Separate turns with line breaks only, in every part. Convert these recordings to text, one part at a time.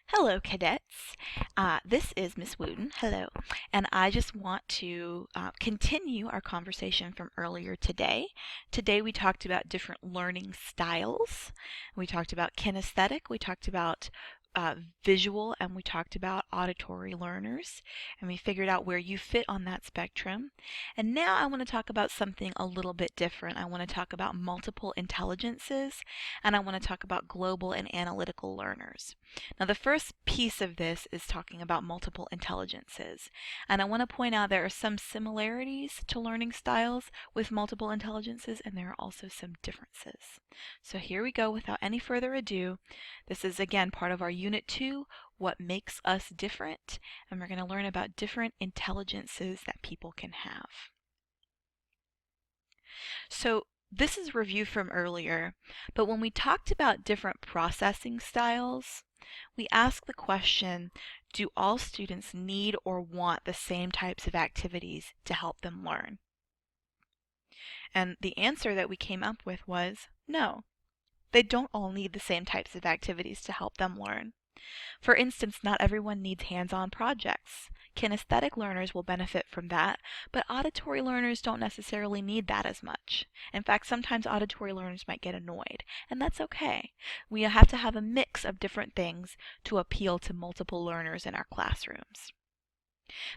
Hello, cadets. This is Miss Wooten. Hello. And I just want to continue our conversation from earlier today. Today we talked about different learning styles. We talked about kinesthetic, we talked about visual, and we talked about auditory learners. And we figured out where you fit on that spectrum. And now I want to talk about something a little bit different. I want to talk about multiple intelligences, and I want to talk about global and analytical learners. Now, the first piece of this is talking about multiple intelligences. And I want to point out there are some similarities to learning styles with multiple intelligences, and there are also some differences. So here we go without any further ado. This is again part of our Unit 2, What Makes Us Different, and we're going to learn about different intelligences that people can have. So this is review from earlier, but when we talked about different processing styles, we ask the question, do all students need or want the same types of activities to help them learn? And the answer that we came up with was no. They don't all need the same types of activities to help them learn. For instance, not everyone needs hands-on projects. Kinesthetic learners will benefit from that, but auditory learners don't necessarily need that as much. In fact, sometimes auditory learners might get annoyed, and that's okay. We have to have a mix of different things to appeal to multiple learners in our classrooms.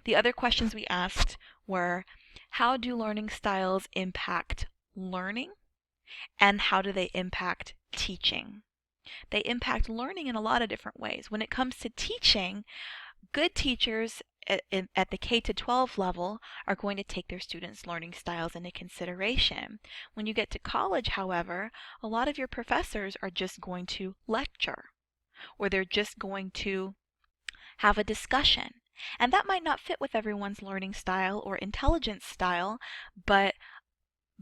The other questions we asked were, how do learning styles impact learning, and how do they impact teaching? They impact learning in a lot of different ways. When it comes to teaching, good teachers at the K to 12 level are going to take their students' learning styles into consideration. When you get to college, however, a lot of your professors are just going to lecture, or they're just going to have a discussion. And that might not fit with everyone's learning style or intelligence style, but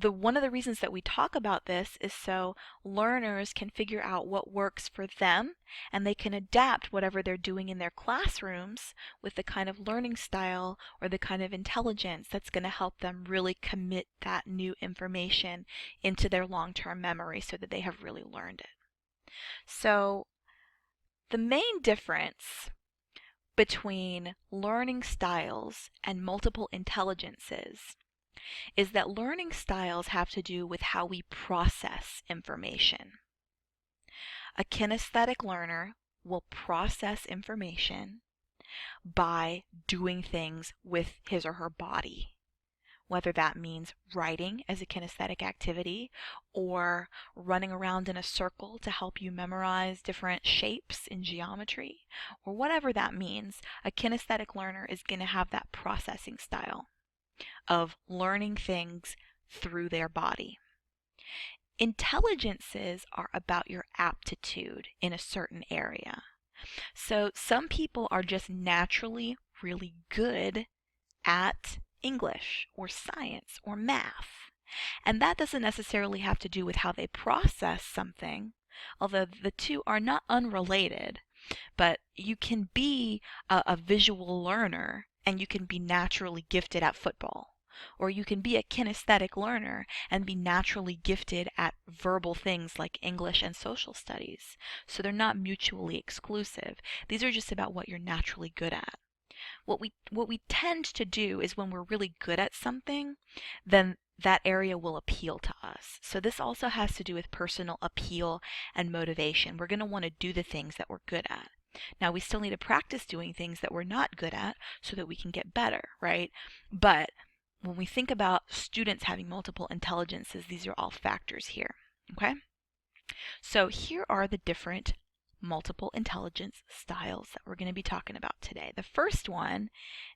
one of the reasons that we talk about this is so learners can figure out what works for them, and they can adapt whatever they're doing in their classrooms with the kind of learning style or the kind of intelligence that's going to help them really commit that new information into their long-term memory so that they have really learned it. So the main difference between learning styles and multiple intelligences is that learning styles have to do with how we process information. A kinesthetic learner will process information by doing things with his or her body, whether that means writing as a kinesthetic activity or running around in a circle to help you memorize different shapes in geometry, or whatever that means. A kinesthetic learner is going to have that processing style of learning things through their body. Intelligences are about your aptitude in a certain area. So some people are just naturally really good at English or science or math. And that doesn't necessarily have to do with how they process something, although the two are not unrelated. But you can be a visual learner and you can be naturally gifted at football. Or you can be a kinesthetic learner and be naturally gifted at verbal things like English and social studies. So they're not mutually exclusive. These are just about what you're naturally good at. What we tend to do is when we're really good at something, then that area will appeal to us. So this also has to do with personal appeal and motivation. We're going to want to do the things that we're good at. Now, we still need to practice doing things that we're not good at so that we can get better, right? But when we think about students having multiple intelligences, these are all factors here, okay? So here are the different multiple intelligence styles that we're going to be talking about today. The first one,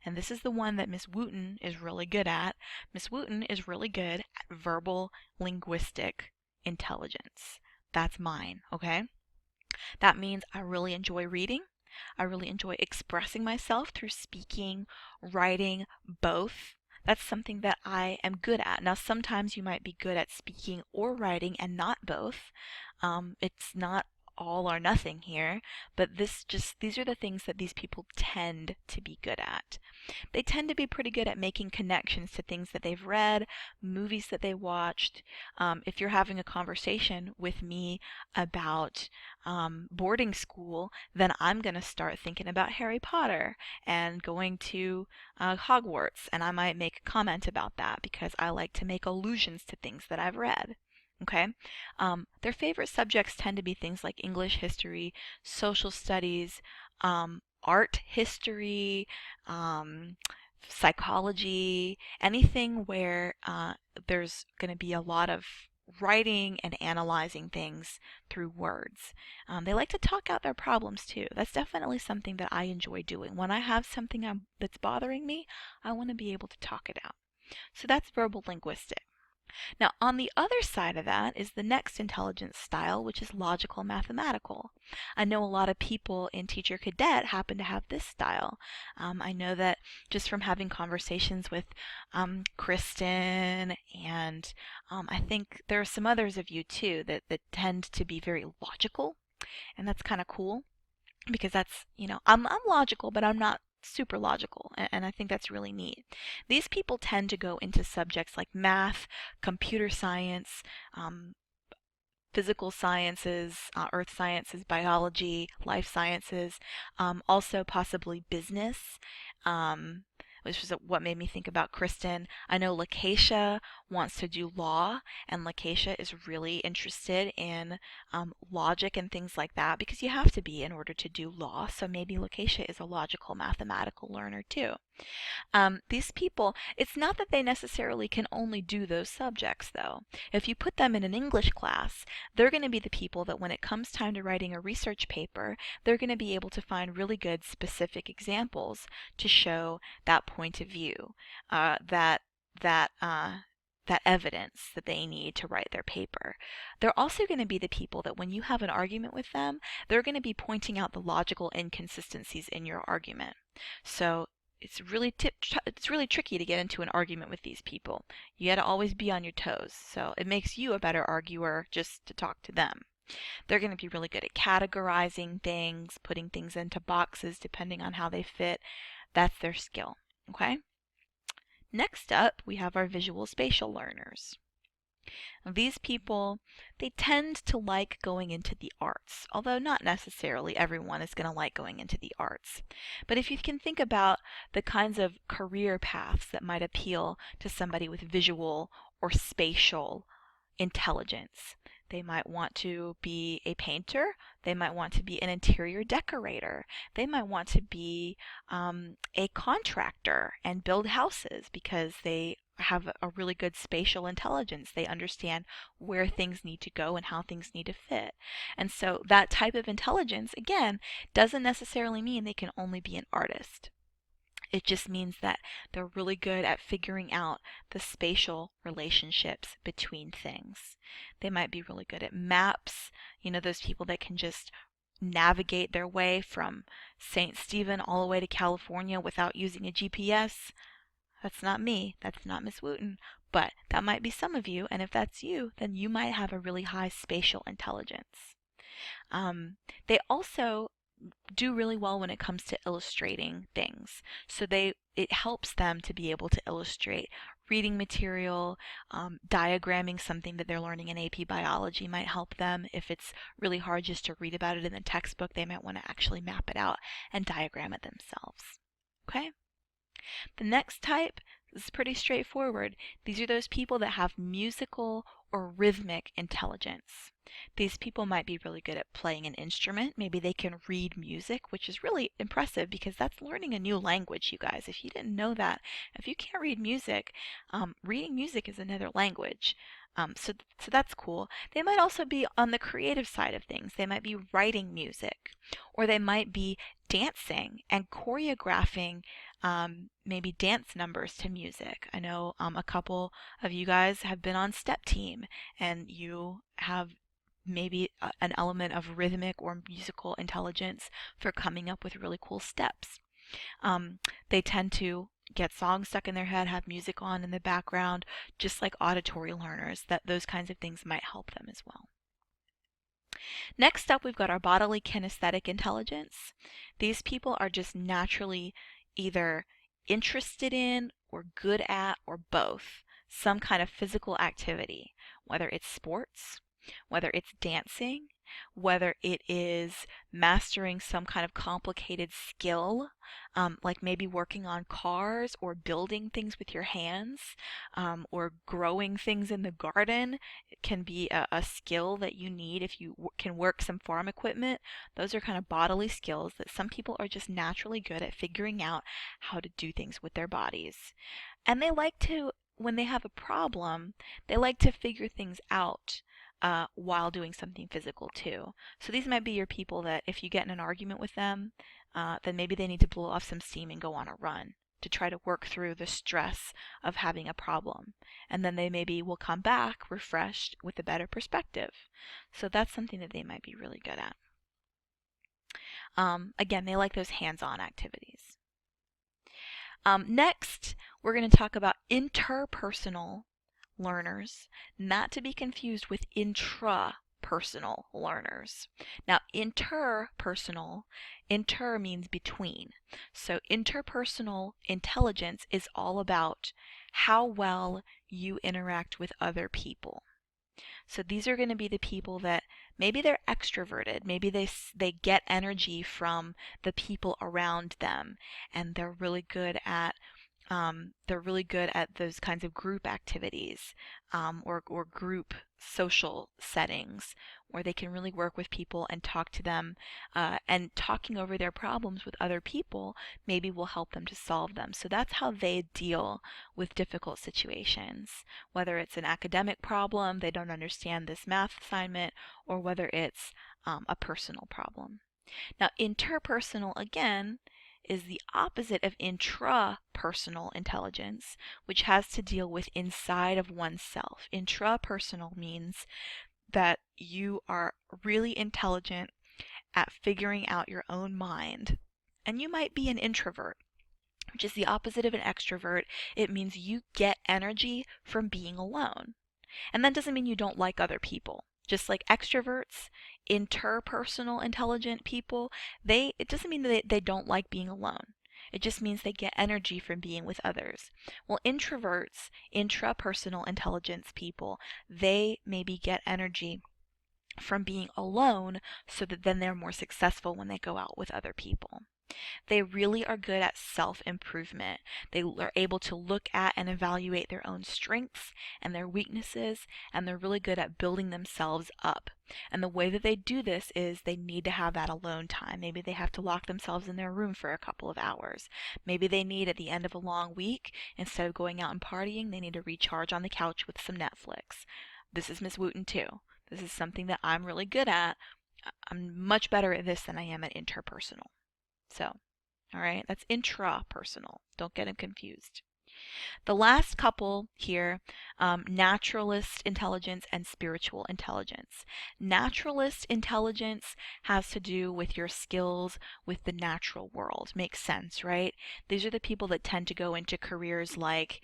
and this is the one that Miss Wooten is really good at, Miss Wooten is really good at verbal linguistic intelligence. That's mine, okay? That means I really enjoy reading. I really enjoy expressing myself through speaking, writing, both. That's something that I am good at. Now, sometimes you might be good at speaking or writing and not both. It's not all or nothing here, but these are the things that these people tend to be good at. They tend to be pretty good at making connections to things that they've read, movies that they watched. If you're having a conversation with me about boarding school, then I'm going to start thinking about Harry Potter and going to Hogwarts, and I might make a comment about that because I like to make allusions to things that I've read. Okay? Their favorite subjects tend to be things like English, history, social studies, art history, um, psychology, anything where there's going to be a lot of writing and analyzing things through words. They like to talk out their problems too. That's definitely something that I enjoy doing. When I have something that's bothering me, I want to be able to talk it out. So that's verbal linguistic. Now, on the other side of that is the next intelligence style, which is logical mathematical. I know a lot of people in Teacher Cadet happen to have this style. I know that just from having conversations with Kristen, and I think there are some others of you too that tend to be very logical, and that's kind of cool because that's, I'm logical, but I'm not super logical, and I think that's really neat. These people tend to go into subjects like math, computer science, physical sciences, earth sciences, biology, life sciences, also possibly business, which is what made me think about Kristen. I know Lakeisha wants to do law, and Lakeisha is really interested in logic and things like that because you have to be in order to do law. So maybe Lakeisha is a logical mathematical learner too. These people, it's not that they necessarily can only do those subjects, though. If you put them in an English class, they're going to be the people that when it comes time to writing a research paper, they're going to be able to find really good specific examples to show that point of view, that evidence that they need to write their paper. They're also going to be the people that when you have an argument with them, they're going to be pointing out the logical inconsistencies in your argument. So it's really tricky to get into an argument with these people. You got to always be on your toes. So it makes you a better arguer just to talk to them. They're going to be really good at categorizing things, putting things into boxes depending on how they fit. That's their skill. Okay? Next up, we have our visual spatial learners. These people, they tend to like going into the arts, although not necessarily everyone is going to like going into the arts. But if you can think about the kinds of career paths that might appeal to somebody with visual or spatial intelligence, they might want to be a painter. They might want to be an interior decorator. They might want to be a contractor and build houses because they have a really good spatial intelligence. They understand where things need to go and how things need to fit. And so that type of intelligence, again, doesn't necessarily mean they can only be an artist. It just means that they're really good at figuring out the spatial relationships between things. They might be really good at maps, those people that can just navigate their way from St. Stephen all the way to California without using a GPS. That's not me. That's not Miss Wooten. But that might be some of you, and if that's you, then you might have a really high spatial intelligence. They also do really well when it comes to illustrating things. So it helps them to be able to illustrate reading material, diagramming something that they're learning in AP biology might help them. If it's really hard just to read about it in the textbook, they might want to actually map it out and diagram it themselves. Okay? The next type is pretty straightforward. These are those people that have musical or rhythmic intelligence. These people might be really good at playing an instrument. Maybe they can read music, which is really impressive because that's learning a new language, you guys. If you didn't know that, if you can't read music, reading music is another language. So that's cool. They might also be on the creative side of things. They might be writing music, or they might be dancing and choreographing maybe dance numbers to music. I know a couple of you guys have been on step team, and you have maybe an element of rhythmic or musical intelligence for coming up with really cool steps. They tend to get songs stuck in their head, have music on in the background, just like auditory learners. Those kinds of things might help them as well. Next up, we've got our bodily kinesthetic intelligence. These people are just naturally either interested in or good at or both some kind of physical activity, whether it's sports, whether it's dancing, whether it is mastering some kind of complicated skill, like maybe working on cars or building things with your hands, or growing things in the garden. It can be a skill that you need if you can work some farm equipment. Those are kind of bodily skills that some people are just naturally good at figuring out how to do things with their bodies. And they like to, when they have a problem, they like to figure things out while doing something physical too. So these might be your people that if you get in an argument with them, then maybe they need to blow off some steam and go on a run to try to work through the stress of having a problem. And then they maybe will come back refreshed with a better perspective. So that's something that they might be really good at. Again, they like those hands-on activities. Next, we're going to talk about interpersonal learners, not to be confused with intrapersonal learners. Now, interpersonal, inter means between. So interpersonal intelligence is all about how well you interact with other people. So these are going to be the people that maybe they're extroverted, maybe they get energy from the people around them, and they're really good at those kinds of group activities, or group social settings where they can really work with people and talk to them, and talking over their problems with other people maybe will help them to solve them. So that's how they deal with difficult situations, whether it's an academic problem, they don't understand this math assignment, or whether it's a personal problem. Now, interpersonal, again, is the opposite of intrapersonal intelligence, which has to deal with inside of oneself. Intrapersonal means that you are really intelligent at figuring out your own mind. And you might be an introvert, which is the opposite of an extrovert. It means you get energy from being alone. And that doesn't mean you don't like other people. Just like extroverts, interpersonal intelligent people, it doesn't mean that they don't like being alone. It just means they get energy from being with others. Well, introverts, intrapersonal intelligence people, they maybe get energy from being alone so that then they're more successful when they go out with other people. They really are good at self-improvement. They are able to look at and evaluate their own strengths and their weaknesses, and they're really good at building themselves up. And the way that they do this is they need to have that alone time. Maybe they have to lock themselves in their room for a couple of hours. Maybe they need, at the end of a long week, instead of going out and partying, they need to recharge on the couch with some Netflix. This is Miss Wooten too. This is something that I'm really good at. I'm much better at this than I am at interpersonal. So, all right, that's intrapersonal. Don't get them confused. The last couple here, naturalist intelligence and spiritual intelligence. Naturalist intelligence has to do with your skills with the natural world. Makes sense, right? These are the people that tend to go into careers like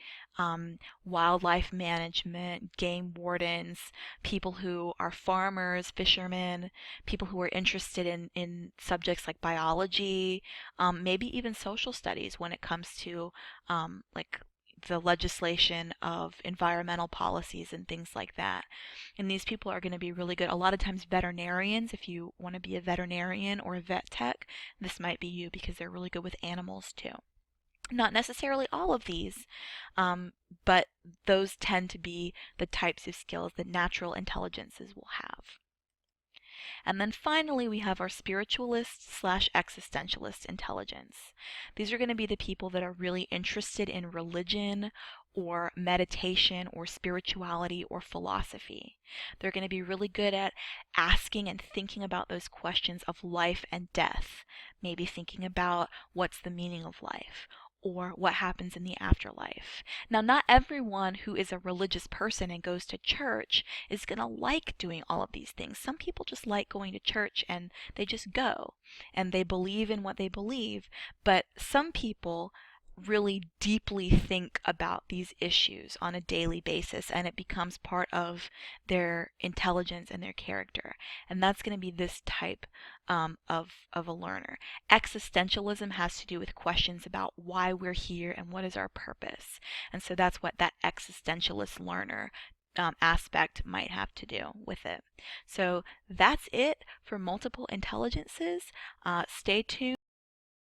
wildlife management, game wardens, people who are farmers, fishermen, people who are interested in subjects like biology, maybe even social studies when it comes to like the legislation of environmental policies and things like that. And these people are going to be really good. A lot of times veterinarians, if you want to be a veterinarian or a vet tech, this might be you because they're really good with animals too. Not necessarily all of these, but those tend to be the types of skills that natural intelligences will have. And then finally, we have our spiritualist slash existentialist intelligence. These are going to be the people that are really interested in religion or meditation or spirituality or philosophy. They're going to be really good at asking and thinking about those questions of life and death. Maybe thinking about what's the meaning of life, or what happens in the afterlife. Now, not everyone who is a religious person and goes to church is going to like doing all of these things. Some people just like going to church and they just go and they believe in what they believe. But some people really deeply think about these issues on a daily basis, and it becomes part of their intelligence and their character. And that's going to be this type of a learner. Existentialism has to do with questions about why we're here and what is our purpose. And so that's what that existentialist learner aspect might have to do with it. So that's it for multiple intelligences. Stay tuned.